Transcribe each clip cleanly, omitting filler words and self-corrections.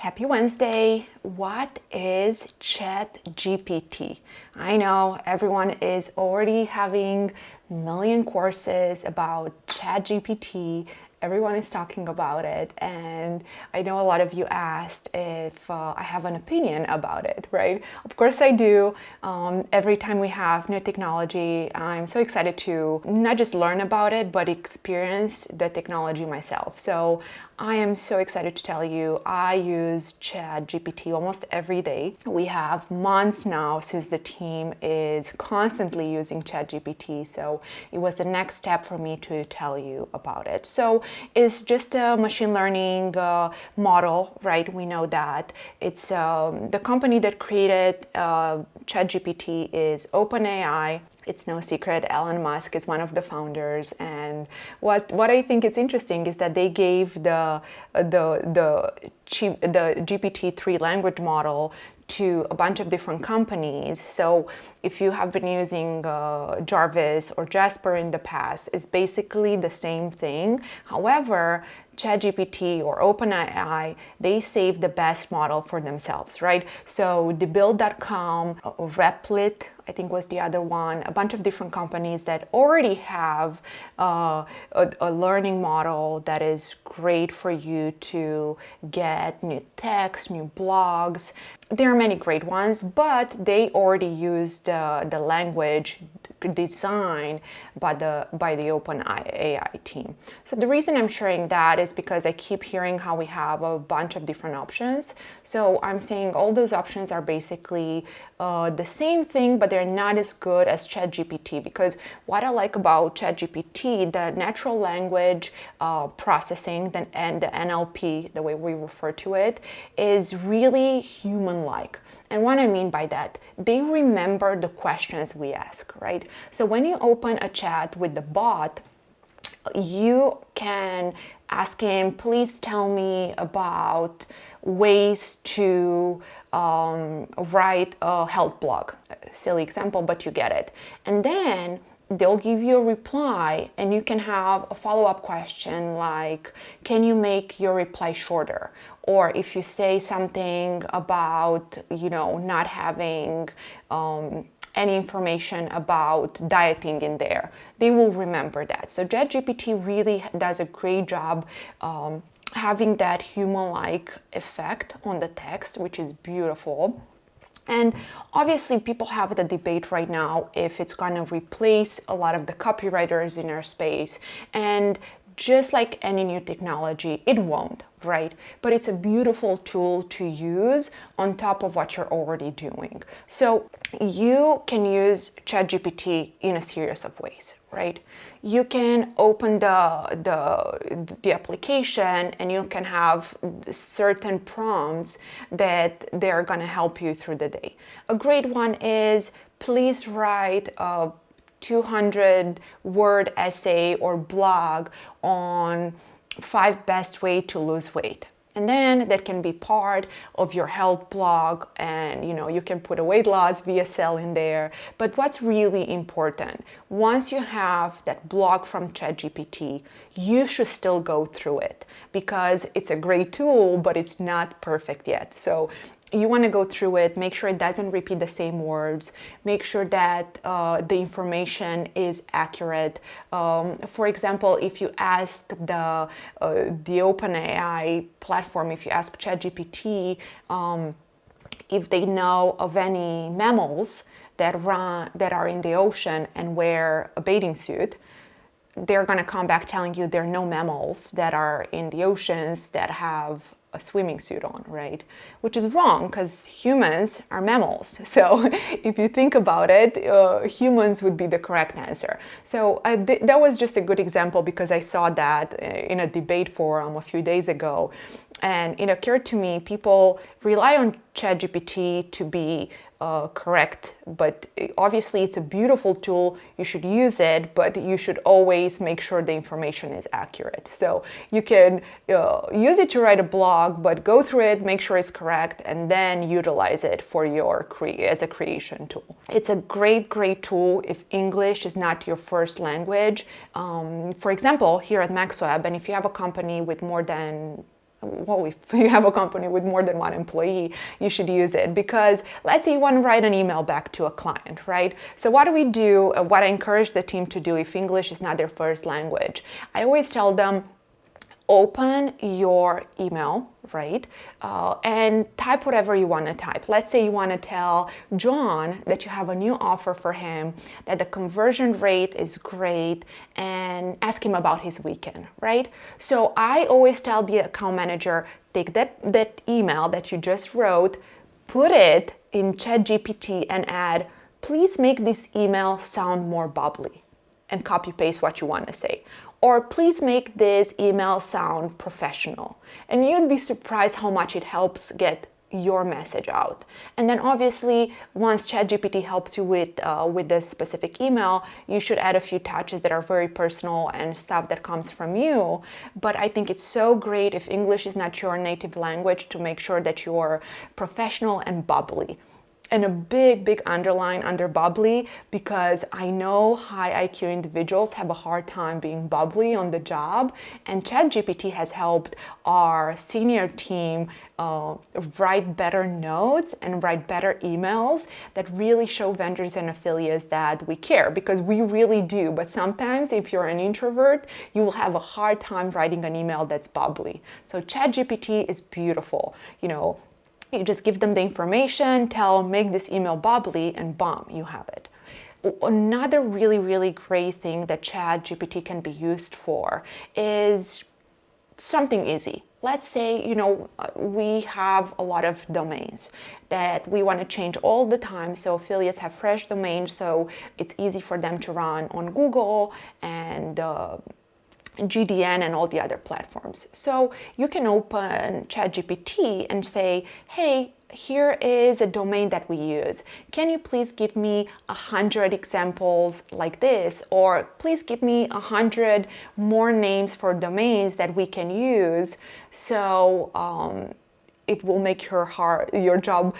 Happy Wednesday. What is ChatGPT? I know everyone is already having a million courses about ChatGPT. Everyone is talking about it, and I know a lot of you asked if I have an opinion about it, right? Of course I do. Every time we have new technology, I'm so excited to not just learn about it, but experience the technology myself. So I am so excited to tell you I use ChatGPT almost every day. We have months now since the team is constantly using ChatGPT, so it was the next step for me to tell you about it. So it's just a machine learning model, right? We know that. It's the company that created ChatGPT is OpenAI. It's no secret, Elon Musk is one of the founders, and what I think is interesting is that they gave the GPT-3 language model to a bunch of different companies. So if you have been using Jarvis or Jasper in the past, it's basically the same thing. However, ChatGPT or OpenAI, they save the best model for themselves, right? So the Build.com, Replit, I think was the other one, a bunch of different companies that already have a learning model that is great for you to get new text, new blogs. There are many great ones, but they already use the language design by the OpenAI team. So the reason I'm sharing that is because I keep hearing how we have a bunch of different options. So I'm saying all those options are basically the same thing, but they're not as good as ChatGPT, because what I like about ChatGPT, the natural language processing and the NLP, the way we refer to it, is really human-like. And what I mean by that, they remember the questions we ask, right? So when you open a chat with the bot, you can ask him, please tell me about ways to write a health blog. Silly example, but you get it. And then they'll give you a reply, and you can have a follow-up question like, can you make your reply shorter? Or if you say something about, not having any information about dieting in there, they will remember that. So ChatGPT really does a great job having that human-like effect on the text, which is beautiful. And obviously people have the debate right now if it's going to replace a lot of the copywriters in our space. And just like any new technology, it won't, right? But it's a beautiful tool to use on top of what you're already doing. So you can use ChatGPT in a series of ways, right? You can open the application, and you can have certain prompts that they're going to help you through the day. A great one is, please write a 200-word essay or blog on 5 best ways to lose weight. And then that can be part of your health blog, and you can put a weight loss VSL in there. But what's really important, once you have that blog from ChatGPT, you should still go through it, because it's a great tool, but it's not perfect yet. So you want to go through it, make sure it doesn't repeat the same words, make sure that the information is accurate. For example, if you ask the OpenAI platform, if you ask ChatGPT if they know of any mammals that are in the ocean and wear a bathing suit, they're going to come back telling you there are no mammals that are in the oceans that have a swimming suit on, right? Which is wrong, because humans are mammals. So if you think about it, humans would be the correct answer. So that was just a good example, because I saw that in a debate forum a few days ago. And it occurred to me, people rely on ChatGPT to be correct, but obviously it's a beautiful tool. You should use it, but you should always make sure the information is accurate. So you can use it to write a blog, but go through it, make sure it's correct, and then utilize it for your as a creation tool. It's a great tool if English is not your first language. For example, here at MaxWeb, and if you have a company with more than well, if you have a company with more than one employee, you should use it, because let's say you want to write an email back to a client, right? So what do we do? What I encourage the team to do if English is not their first language, I always tell them, open your email, right? And type whatever you want to type. Let's say you want to tell John that you have a new offer for him, that the conversion rate is great, and ask him about his weekend, right? So I always tell the account manager, take that email that you just wrote, put it in ChatGPT and add, please make this email sound more bubbly, and copy paste what you want to say. Or please make this email sound professional. And you'd be surprised how much it helps get your message out. And then obviously, once ChatGPT helps you with this specific email, you should add a few touches that are very personal and stuff that comes from you. But I think it's so great, if English is not your native language, to make sure that you're professional and bubbly. And a big underline under bubbly, because I know high IQ individuals have a hard time being bubbly on the job, and ChatGPT has helped our senior team write better notes and write better emails that really show vendors and affiliates that we care, because we really do. But sometimes if you're an introvert, you will have a hard time writing an email that's bubbly. So ChatGPT is beautiful. You just give them the information, tell them, make this email bubbly, and boom, you have it. Another really great thing that ChatGPT can be used for is something easy. Let's say, we have a lot of domains that we want to change all the time. So affiliates have fresh domains, so it's easy for them to run on Google and GDN and all the other platforms. So you can open ChatGPT and say, hey, here is a domain that we use. Can you please give me 100 examples like this? Or please give me 100 more names for domains that we can use. So it will make your job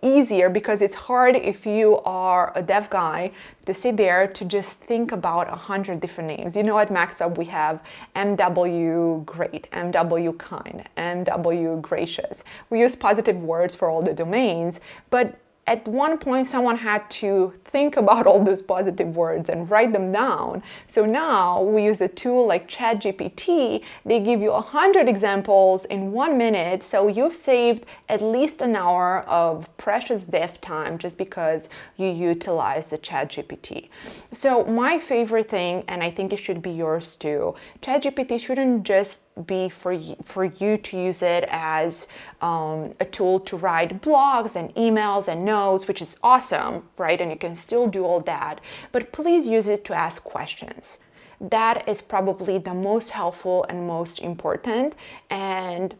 easier, because it's hard if you are a dev guy to sit there to just think about 100 different names. At MaxWeb we have MW great, MW kind, MW gracious. We use positive words for all the domains, but at one point someone had to think about all those positive words and write them down. So now we use a tool like ChatGPT. They give you 100 examples in 1 minute. So you've saved at least an hour of precious dev time just because you utilize the ChatGPT. So my favorite thing, and I think it should be yours too, ChatGPT shouldn't just be for you to use it as a tool to write blogs and emails and notes, which is awesome, right? And you can still do all that, but please use it to ask questions. That is probably the most helpful and most important. And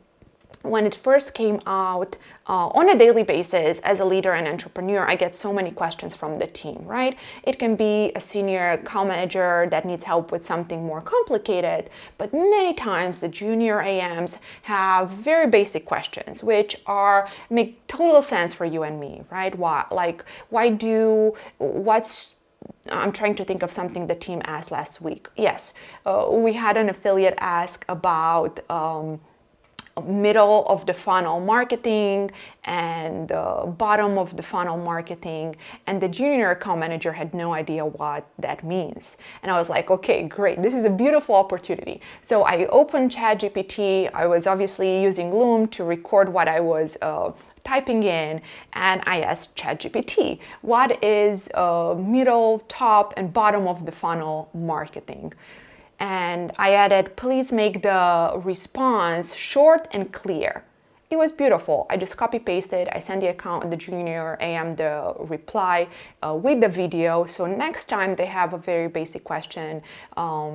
when it first came out, on a daily basis, as a leader and entrepreneur, I get so many questions from the team, right? It can be a senior account manager that needs help with something more complicated, but many times the junior AMs have very basic questions, which make total sense for you and me, right? I'm trying to think of something the team asked last week. Yes, we had an affiliate ask about middle of the funnel marketing and bottom of the funnel marketing, and the junior account manager had no idea what that means. And I was like, okay, great, this is a beautiful opportunity. So I opened ChatGPT. I was obviously using Loom to record what I was typing in, and I asked ChatGPT, what is middle, top, and bottom of the funnel marketing? And I added, please make the response short and clear. It was beautiful. I just copy pasted. I sent the junior AM the reply with the video. So next time they have a very basic question,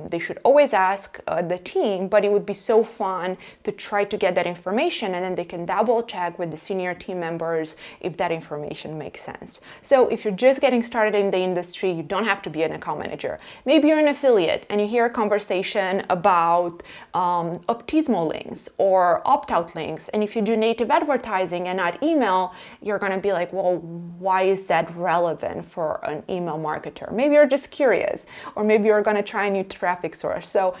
they should always ask the team, but it would be so fun to try to get that information, and then they can double check with the senior team members if that information makes sense. So if you're just getting started in the industry, you don't have to be an account manager. Maybe you're an affiliate and you hear a conversation about optimal links or opt-out links. And if you do native advertising and not email, you're going to be like, well, why is that relevant for an email marketer? Maybe you're just curious, or maybe you're going to try a new traffic source. So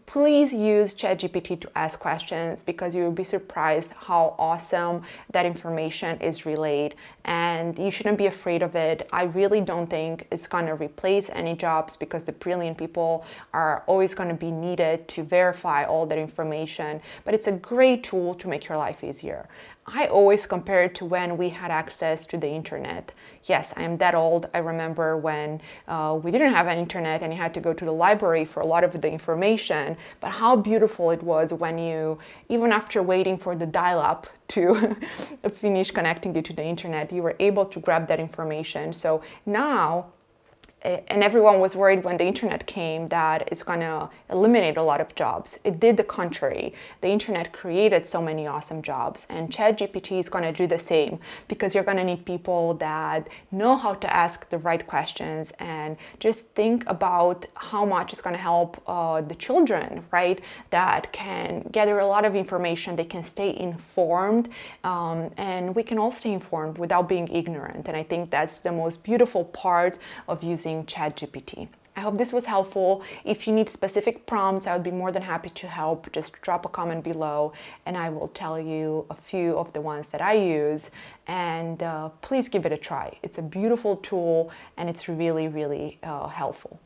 please use ChatGPT to ask questions, because you will be surprised how awesome that information is relayed, and you shouldn't be afraid of it. I really don't think it's going to replace any jobs, because the brilliant people are always going to be needed to verify all that information, but it's a great tool to make your life easier. I always compare it to when we had access to the internet. Yes, I am that old. I remember when we didn't have an internet and you had to go to the library for a lot of the information, but how beautiful it was when you, even after waiting for the dial-up to finish connecting you to the internet, you were able to grab that information. So now, and everyone was worried when the internet came that it's going to eliminate a lot of jobs. It did the contrary. The internet created so many awesome jobs, and ChatGPT is going to do the same, because you're going to need people that know how to ask the right questions, and just think about how much it's going to help the children, right? That can gather a lot of information, they can stay informed, and we can all stay informed without being ignorant. And I think that's the most beautiful part of using ChatGPT. I hope this was helpful. If you need specific prompts, I would be more than happy to help. Just drop a comment below and I will tell you a few of the ones that I use. And please give it a try. It's a beautiful tool and it's really, really helpful.